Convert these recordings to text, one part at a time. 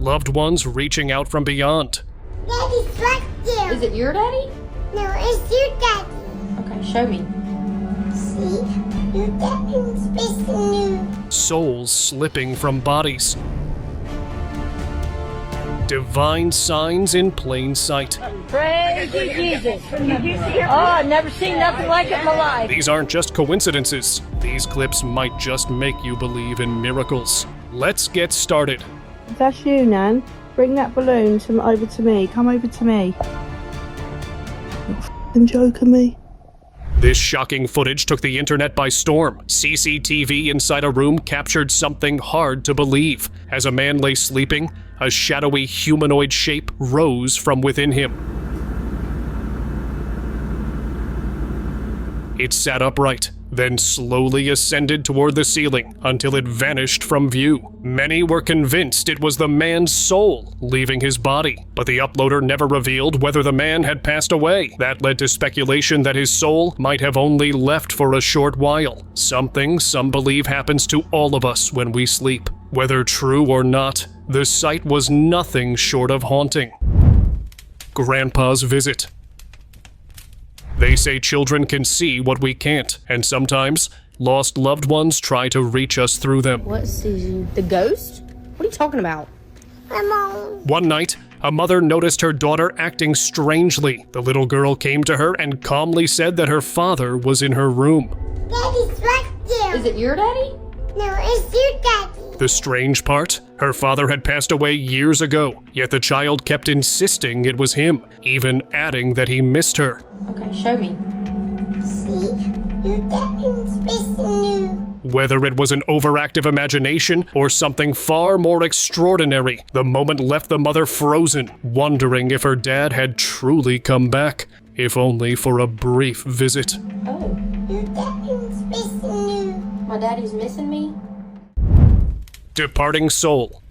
loved ones reaching out from beyond. Daddy's right there. Is it your daddy? No, it's your daddy. Okay, show me. See? Your daddy's facing you. Souls slipping from bodies. Divine signs in plain sight. Praise you, Jesus. Oh, I've never seen nothing like it in my life. These aren't just coincidences. These clips might just make you believe in miracles. Let's get started. If that's you, Nan, bring that balloon over to me. Come over to me. You're f***ing joking me. This shocking footage took the internet by storm. CCTV inside a room captured something hard to believe. As a man lay sleeping, a shadowy humanoid shape rose from within him. It sat upright, then slowly ascended toward the ceiling until it vanished from view. Many were convinced it was the man's soul leaving his body, but the uploader never revealed whether the man had passed away. That led to speculation that his soul might have only left for a short while, something some believe happens to all of us when we sleep. Whether true or not, the sight was nothing short of haunting. Grandpa's visit. They say children can see what we can't, and sometimes lost loved ones try to reach us through them. What sees you? The ghost? What are you talking about? My mom. One night, a mother noticed her daughter acting strangely. The little girl came to her and calmly said that her father was in her room. Daddy's right there. Is it your daddy? No, it's your daddy. The strange part? Her father had passed away years ago, yet the child kept insisting it was him, even adding that he missed her. Okay, show me. See? Your daddy's facing you. Whether it was an overactive imagination or something far more extraordinary, the moment left the mother frozen, wondering if her dad had truly come back, if only for a brief visit. Oh, Your daddy's facing you. my daddy's missing me? Departing soul.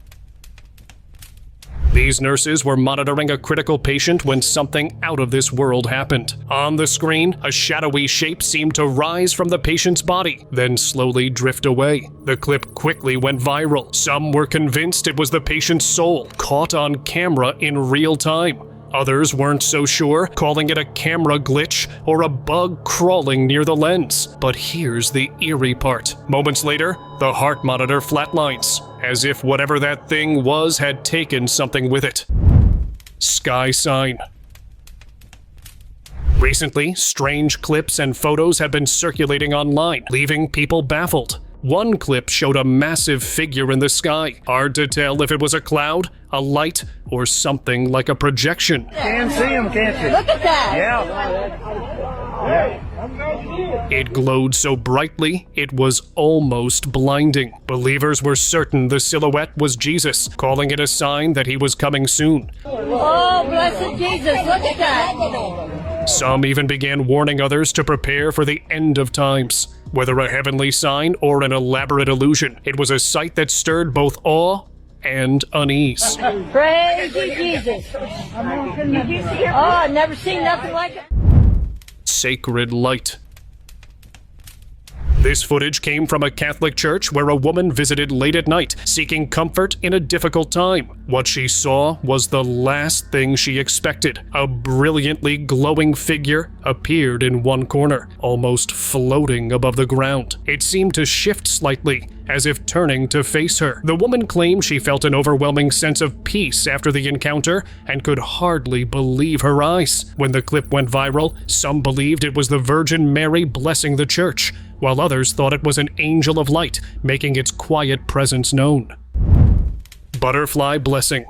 These nurses were monitoring a critical patient when something out of this world happened. On the screen, a shadowy shape seemed to rise from the patient's body, then slowly drift away. The clip quickly went viral. Some were convinced it was the patient's soul, caught on camera in real time. Others weren't so sure, calling it a camera glitch or a bug crawling near the lens. But here's the eerie part. Moments later, the heart monitor flatlines, as if whatever that thing was had taken something with it. Sky sign. Recently, strange clips and photos have been circulating online, leaving people baffled. One clip showed a massive figure in the sky. Hard to tell if it was a cloud, a light, or something like a projection. You can see him, can't you? Look at that. Yeah. It glowed so brightly, it was almost blinding. Believers were certain the silhouette was Jesus, calling it a sign that he was coming soon. Oh, blessed Jesus. Look at that. Some even began warning others to prepare for the end of times. Whether a heavenly sign or an elaborate illusion, it was a sight that stirred both awe and unease. Praise you, Jesus. Oh, I've never seen nothing like it. Sacred light. This footage came from a Catholic church where a woman visited late at night, seeking comfort in a difficult time. What she saw was the last thing she expected. A brilliantly glowing figure appeared in one corner, almost floating above the ground. It seemed to shift slightly, as if turning to face her. The woman claimed she felt an overwhelming sense of peace after the encounter and could hardly believe her eyes. When the clip went viral, some believed it was the Virgin Mary blessing the church, while others thought it was an angel of light making its quiet presence known. Butterfly blessing.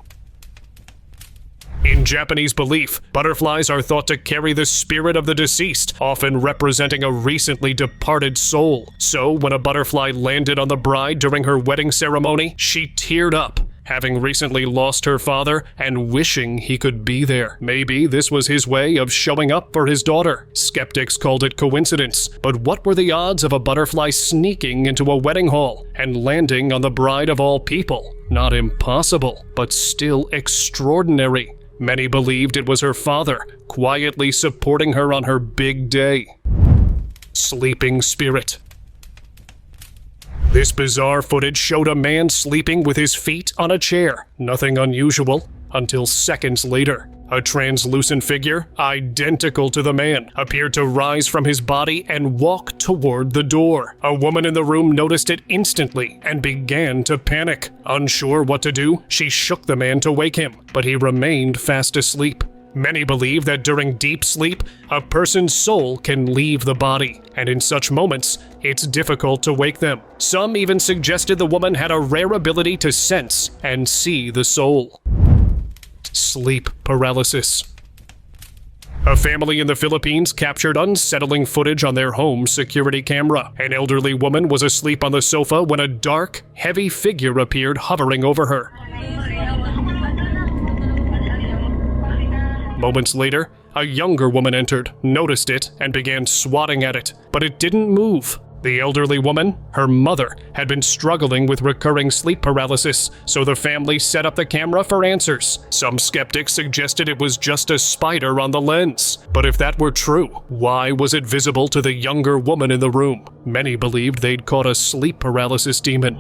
In Japanese belief, butterflies are thought to carry the spirit of the deceased, often representing a recently departed soul. So, when a butterfly landed on the bride during her wedding ceremony, she teared up, having recently lost her father and wishing he could be there. Maybe this was his way of showing up for his daughter. Skeptics called it coincidence, but what were the odds of a butterfly sneaking into a wedding hall and landing on the bride of all people? Not impossible, but still extraordinary. Many believed it was her father, quietly supporting her on her big day. Sleeping spirit. This bizarre footage showed a man sleeping with his feet on a chair. Nothing unusual until seconds later. A translucent figure, identical to the man, appeared to rise from his body and walk toward the door. A woman in the room noticed it instantly and began to panic. Unsure what to do, she shook the man to wake him, but he remained fast asleep. Many believe that during deep sleep, a person's soul can leave the body, and in such moments, it's difficult to wake them. Some even suggested the woman had a rare ability to sense and see the soul. Sleep paralysis. A family in the Philippines captured unsettling footage on their home security camera. An elderly woman was asleep on the sofa when a dark, heavy figure appeared hovering over her. Moments later, a younger woman entered, noticed it, and began swatting at it, but it didn't move. The elderly woman, her mother, had been struggling with recurring sleep paralysis, so the family set up the camera for answers. Some skeptics suggested it was just a spider on the lens. But if that were true, why was it visible to the younger woman in the room? Many believed they'd caught a sleep paralysis demon.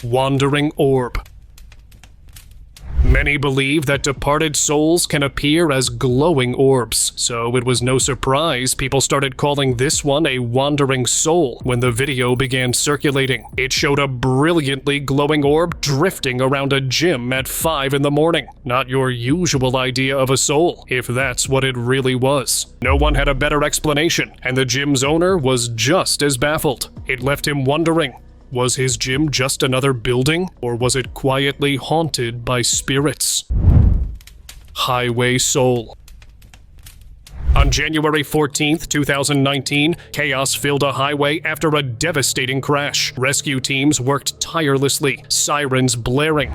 Wandering orb. Many believe that departed souls can appear as glowing orbs, so it was no surprise people started calling this one a wandering soul when the video began circulating. It showed a brilliantly glowing orb drifting around a gym at 5 in the morning. Not your usual idea of a soul, if that's what it really was. No one had a better explanation, and the gym's owner was just as baffled. It left him wondering, was his gym just another building, or was it quietly haunted by spirits? Highway soul. On January 14th, 2019, chaos filled a highway after a devastating crash. Rescue teams worked tirelessly, sirens blaring,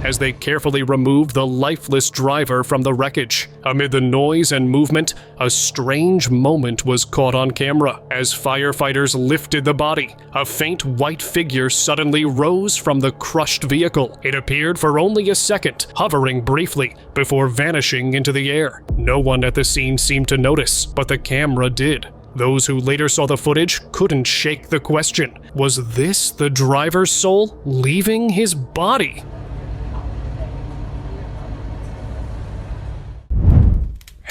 as they carefully removed the lifeless driver from the wreckage. Amid the noise and movement, a strange moment was caught on camera. As firefighters lifted the body, a faint white figure suddenly rose from the crushed vehicle. It appeared for only a second, hovering briefly, before vanishing into the air. No one at the scene seemed to notice, but the camera did. Those who later saw the footage couldn't shake the question, was this the driver's soul leaving his body?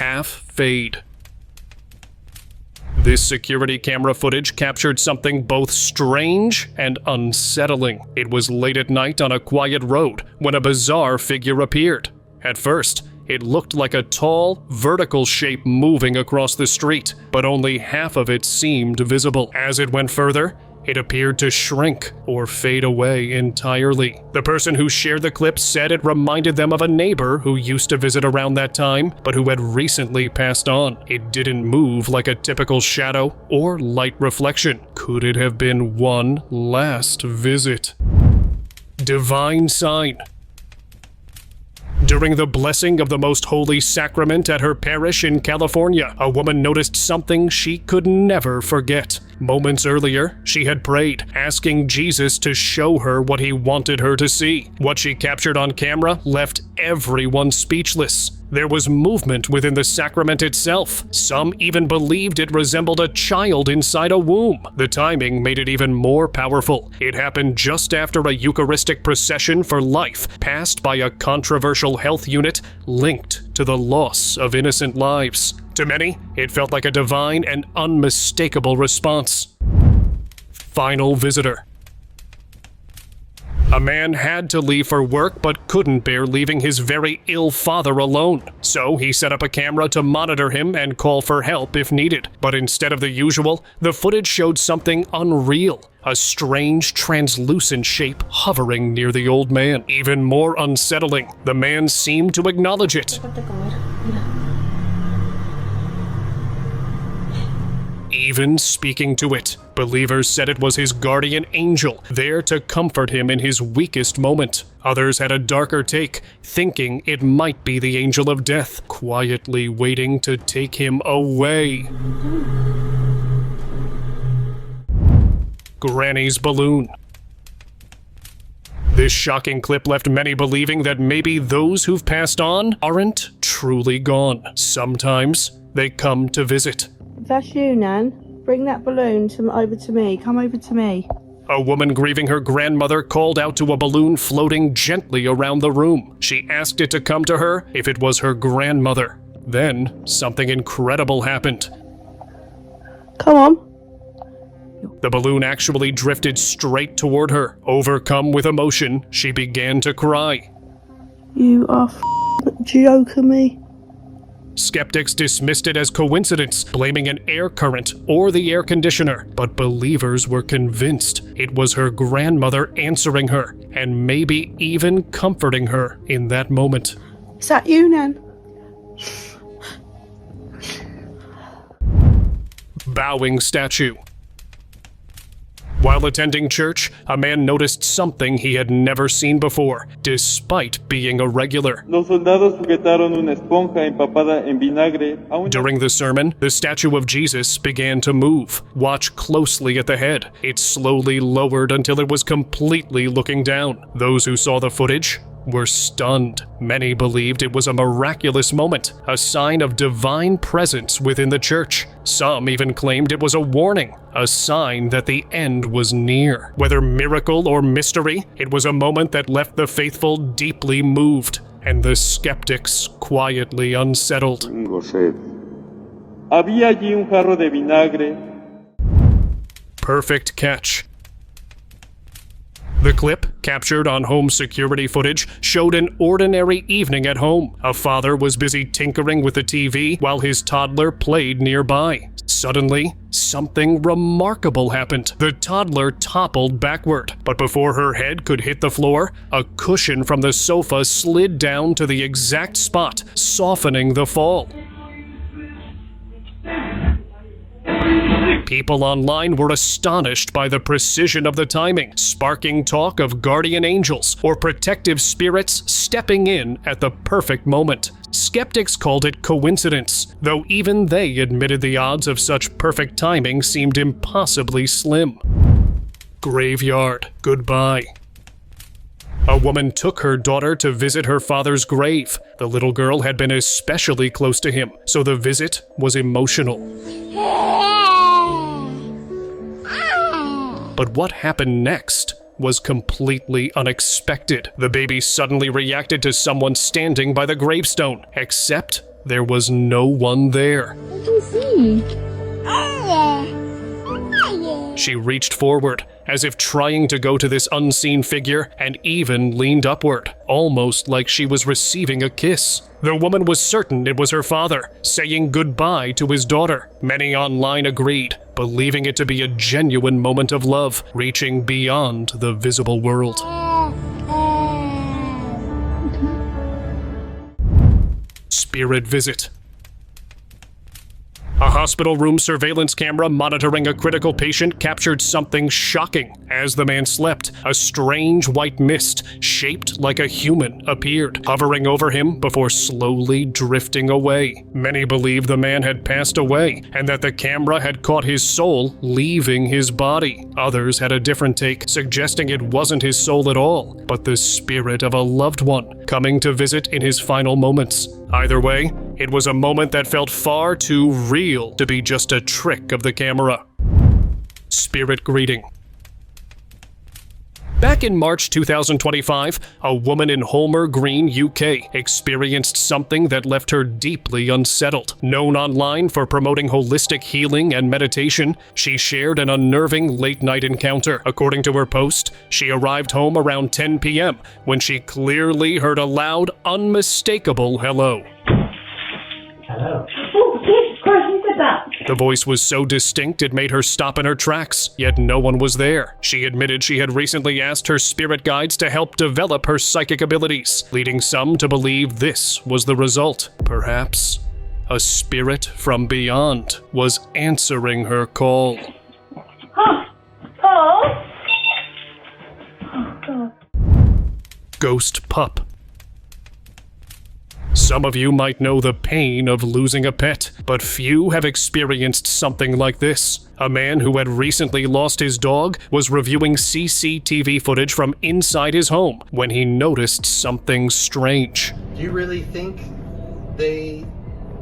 Half fade. This security camera footage captured something both strange and unsettling. It was late at night on a quiet road when a bizarre figure appeared. At first, it looked like a tall, vertical shape moving across the street, but only half of it seemed visible. As it went further, it appeared to shrink or fade away entirely. The person who shared the clip said it reminded them of a neighbor who used to visit around that time, but who had recently passed on. It didn't move like a typical shadow or light reflection. Could it have been one last visit? Divine sign. During the blessing of the Most Holy Sacrament at her parish in California, a woman noticed something she could never forget. Moments earlier, she had prayed, asking Jesus to show her what he wanted her to see. What she captured on camera left everyone speechless. There was movement within the sacrament itself. Some even believed it resembled a child inside a womb. The timing made it even more powerful. It happened just after a Eucharistic procession for life passed by a controversial health unit linked to the loss of innocent lives. To many, it felt like a divine and unmistakable response. Final visitor. A man had to leave for work but couldn't bear leaving his very ill father alone. So he set up a camera to monitor him and call for help if needed. But instead of the usual, the footage showed something unreal. A strange, translucent shape hovering near the old man. Even more unsettling, the man seemed to acknowledge it. Even speaking to it. Believers said it was his guardian angel, there to comfort him in his weakest moment. Others had a darker take, thinking it might be the angel of death, quietly waiting to take him away. Granny's balloon. This shocking clip left many believing that maybe those who've passed on aren't truly gone. Sometimes they come to visit. If that's you, Nan, bring that balloon over to me. Come over to me. A woman grieving her grandmother called out to a balloon floating gently around the room. She asked it to come to her if it was her grandmother. Then, something incredible happened. Come on. The balloon actually drifted straight toward her. Overcome with emotion, she began to cry. You are joking me. Skeptics dismissed it as coincidence, blaming an air current or the air conditioner, but believers were convinced it was her grandmother answering her, and maybe even comforting her in that moment. Is that you, Nan? Bowing statue. While attending church, a man noticed something he had never seen before, despite being a regular. Los soldados sujetaron una esponja empapada en vinagre a una... During the sermon, the statue of Jesus began to move. Watch closely at the head. It slowly lowered until it was completely looking down. Those who saw the footage were stunned. Many believed it was a miraculous moment, a sign of divine presence within the church. Some even claimed it was a warning, a sign that the end was near. Whether miracle or mystery, it was a moment that left the faithful deeply moved, and the skeptics quietly unsettled. Tengo sed. Había allí un jarro de vinagre. Perfect catch. The clip, captured on home security footage, showed an ordinary evening at home. A father was busy tinkering with the TV while his toddler played nearby. Suddenly, something remarkable happened. The toddler toppled backward, but before her head could hit the floor, a cushion from the sofa slid down to the exact spot, softening the fall. People online were astonished by the precision of the timing, sparking talk of guardian angels or protective spirits stepping in at the perfect moment. Skeptics called it coincidence, though even they admitted the odds of such perfect timing seemed impossibly slim. Graveyard. Goodbye. A woman took her daughter to visit her father's grave. The little girl had been especially close to him, so the visit was emotional. But what happened next was completely unexpected. The baby suddenly reacted to someone standing by the gravestone, except there was no one there. You can see. She reached forward, as if trying to go to this unseen figure, and even leaned upward, almost like she was receiving a kiss. The woman was certain it was her father, saying goodbye to his daughter. Many online agreed, believing it to be a genuine moment of love, reaching beyond the visible world. Spirit visit. A hospital room surveillance camera monitoring a critical patient captured something shocking. As the man slept, a strange white mist, shaped like a human, appeared, hovering over him before slowly drifting away. Many believe the man had passed away, and that the camera had caught his soul leaving his body. Others had a different take, suggesting it wasn't his soul at all, but the spirit of a loved one, coming to visit in his final moments. Either way, it was a moment that felt far too real to be just a trick of the camera. Spirit greeting. Back in March 2025, a woman in Holmer Green, UK, experienced something that left her deeply unsettled. Known online for promoting holistic healing and meditation, she shared an unnerving late-night encounter. According to her post, she arrived home around 10 p.m. when she clearly heard a loud, unmistakable hello. Oh, Jesus Christ, who said that? The voice was so distinct it made her stop in her tracks, yet no one was there. She admitted she had recently asked her spirit guides to help develop her psychic abilities, leading some to believe this was the result. Perhaps a spirit from beyond was answering her call. Oh! Oh! Oh, God. Ghost pup. Some of you might know the pain of losing a pet, but few have experienced something like this. A man who had recently lost his dog was reviewing CCTV footage from inside his home when he noticed something strange. Do you really think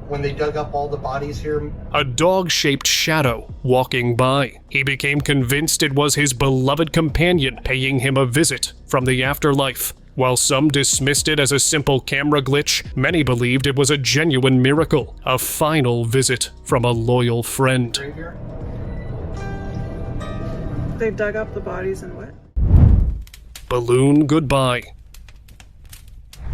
when they dug up all the bodies here? A dog-shaped shadow walking by. He became convinced it was his beloved companion paying him a visit from the afterlife. While some dismissed it as a simple camera glitch, many believed it was a genuine miracle, a final visit from a loyal friend. They dug up the bodies and what? Balloon goodbye.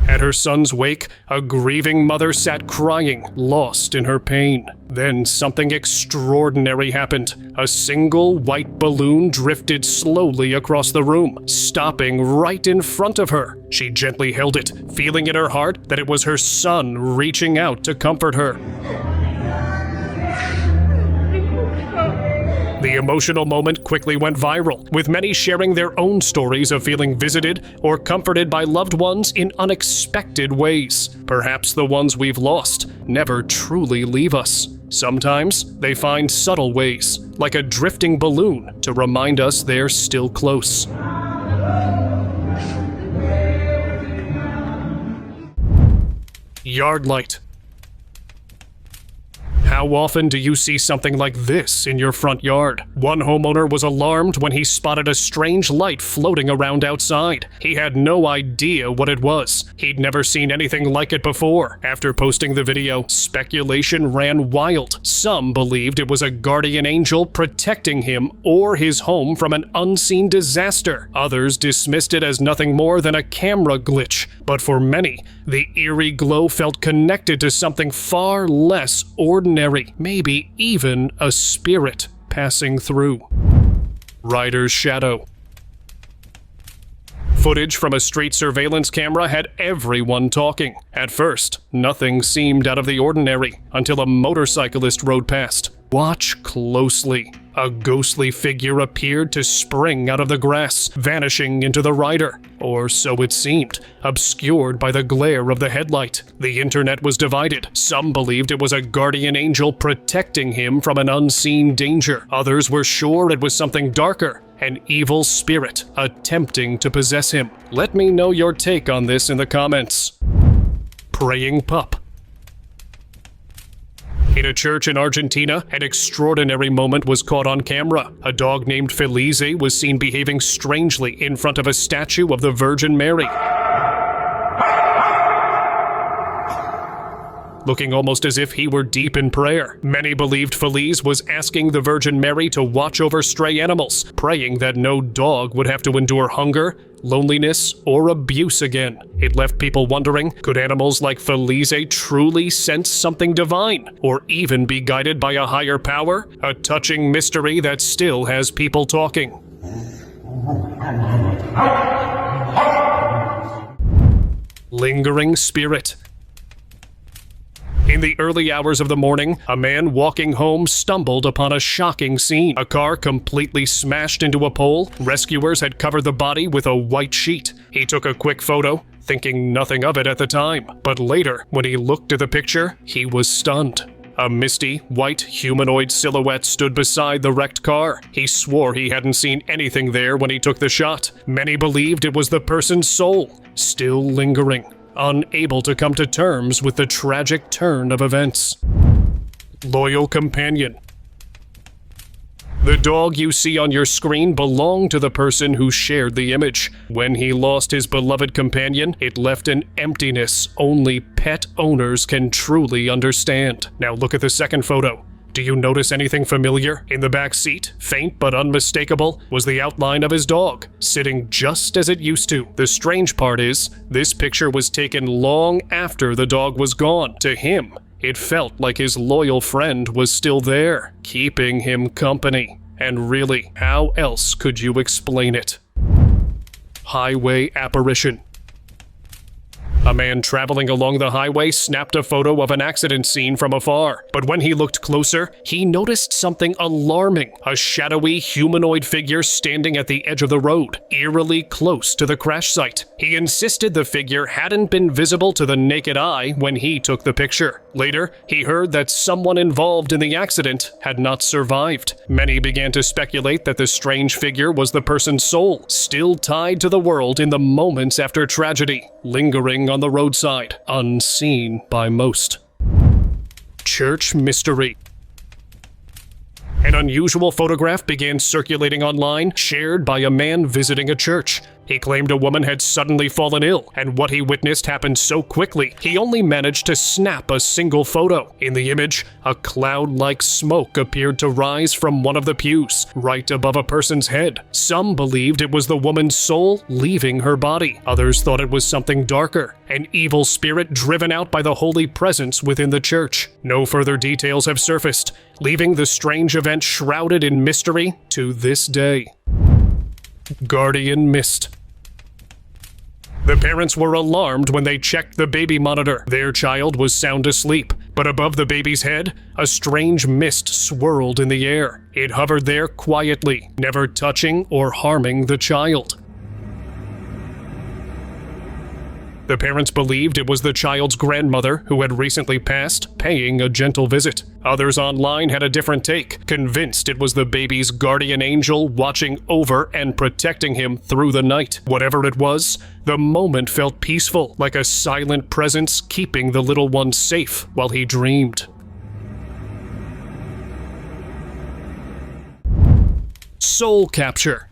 At her son's wake, a grieving mother sat crying, lost in her pain. Then something extraordinary happened. A single white balloon drifted slowly across the room, stopping right in front of her. She gently held it, feeling in her heart that it was her son reaching out to comfort her. The emotional moment quickly went viral, with many sharing their own stories of feeling visited or comforted by loved ones in unexpected ways. Perhaps the ones we've lost never truly leave us. Sometimes they find subtle ways, like a drifting balloon, to remind us they're still close. Yard light. How often do you see something like this in your front yard? One homeowner was alarmed when he spotted a strange light floating around outside. He had no idea what it was. He'd never seen anything like it before. After posting the video, speculation ran wild. Some believed it was a guardian angel protecting him or his home from an unseen disaster. Others dismissed it as nothing more than a camera glitch. But for many, the eerie glow felt connected to something far less ordinary, maybe even a spirit passing through. Rider's shadow. Footage from a street surveillance camera had everyone talking. At first, nothing seemed out of the ordinary until a motorcyclist rode past. Watch closely. A ghostly figure appeared to spring out of the grass, vanishing into the rider. Or so it seemed, obscured by the glare of the headlight. The internet was divided. Some believed it was a guardian angel protecting him from an unseen danger. Others were sure it was something darker, an evil spirit attempting to possess him. Let me know your take on this in the comments. Praying pup. In a church in Argentina, an extraordinary moment was caught on camera. A dog named Felice was seen behaving strangely in front of a statue of the Virgin Mary, looking almost as if he were deep in prayer. Many believed Felice was asking the Virgin Mary to watch over stray animals, praying that no dog would have to endure hunger, loneliness, or abuse again. It left people wondering, could animals like Felice truly sense something divine, or even be guided by a higher power? A touching mystery that still has people talking. Lingering spirit. In the early hours of the morning, a man walking home stumbled upon a shocking scene. A car completely smashed into a pole. Rescuers had covered the body with a white sheet. He took a quick photo, thinking nothing of it at the time. But later, when he looked at the picture, he was stunned. A misty, white humanoid silhouette stood beside the wrecked car. He swore he hadn't seen anything there when he took the shot. Many believed it was the person's soul, still lingering, unable to come to terms with the tragic turn of events. Loyal companion. The dog you see on your screen belonged to the person who shared the image. When he lost his beloved companion, it left an emptiness only pet owners can truly understand. Now look at the second photo. Do you notice anything familiar? In the back seat, faint but unmistakable, was the outline of his dog, sitting just as it used to. The strange part is, this picture was taken long after the dog was gone. To him, it felt like his loyal friend was still there, keeping him company. And really, how else could you explain it? Highway apparition. A man traveling along the highway snapped a photo of an accident scene from afar, but when he looked closer, he noticed something alarming: a shadowy humanoid figure standing at the edge of the road, eerily close to the crash site. He insisted the figure hadn't been visible to the naked eye when he took the picture. Later, he heard that someone involved in the accident had not survived. Many began to speculate that the strange figure was the person's soul, still tied to the world in the moments after tragedy, lingering on the roadside, unseen by most. Church mystery. An unusual photograph began circulating online, shared by a man visiting a church. He claimed a woman had suddenly fallen ill, and what he witnessed happened so quickly, he only managed to snap a single photo. In the image, a cloud-like smoke appeared to rise from one of the pews, right above a person's head. Some believed it was the woman's soul leaving her body. Others thought it was something darker, an evil spirit driven out by the holy presence within the church. No further details have surfaced, leaving the strange event shrouded in mystery to this day. Guardian mist. The parents were alarmed when they checked the baby monitor. Their child was sound asleep, but above the baby's head, a strange mist swirled in the air. It hovered there quietly, never touching or harming the child. The parents believed it was the child's grandmother, who had recently passed, paying a gentle visit. Others online had a different take, convinced it was the baby's guardian angel watching over and protecting him through the night. Whatever it was, the moment felt peaceful, like a silent presence keeping the little one safe while he dreamed. Soul capture.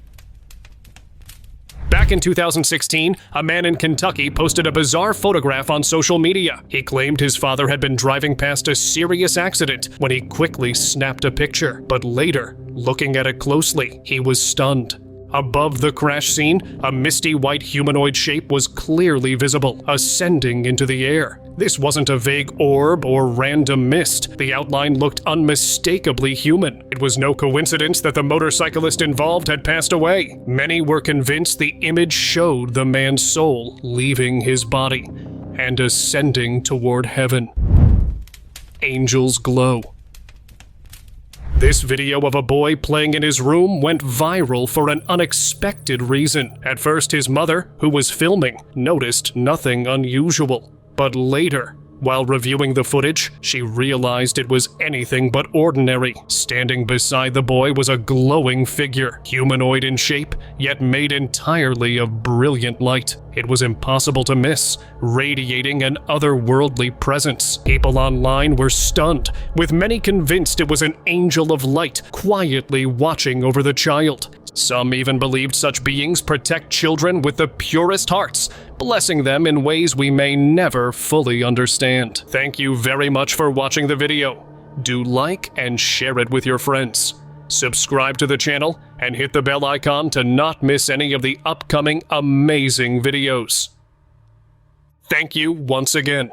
Back in 2016, a man in Kentucky posted a bizarre photograph on social media. He claimed his father had been driving past a serious accident when he quickly snapped a picture. But later, looking at it closely, he was stunned. Above the crash scene, a misty white humanoid shape was clearly visible, ascending into the air. This wasn't a vague orb or random mist. The outline looked unmistakably human. It was no coincidence that the motorcyclist involved had passed away. Many were convinced the image showed the man's soul leaving his body and ascending toward heaven. Angels glow. This video of a boy playing in his room went viral for an unexpected reason. At first, his mother, who was filming, noticed nothing unusual. But later, while reviewing the footage, she realized it was anything but ordinary. Standing beside the boy was a glowing figure, humanoid in shape, yet made entirely of brilliant light. It was impossible to miss, radiating an otherworldly presence. People online were stunned, with many convinced it was an angel of light quietly watching over the child. Some even believed such beings protect children with the purest hearts, blessing them in ways we may never fully understand. Thank you very much for watching the video. Do like and share it with your friends. Subscribe to the channel and hit the bell icon to not miss any of the upcoming amazing videos. Thank you once again.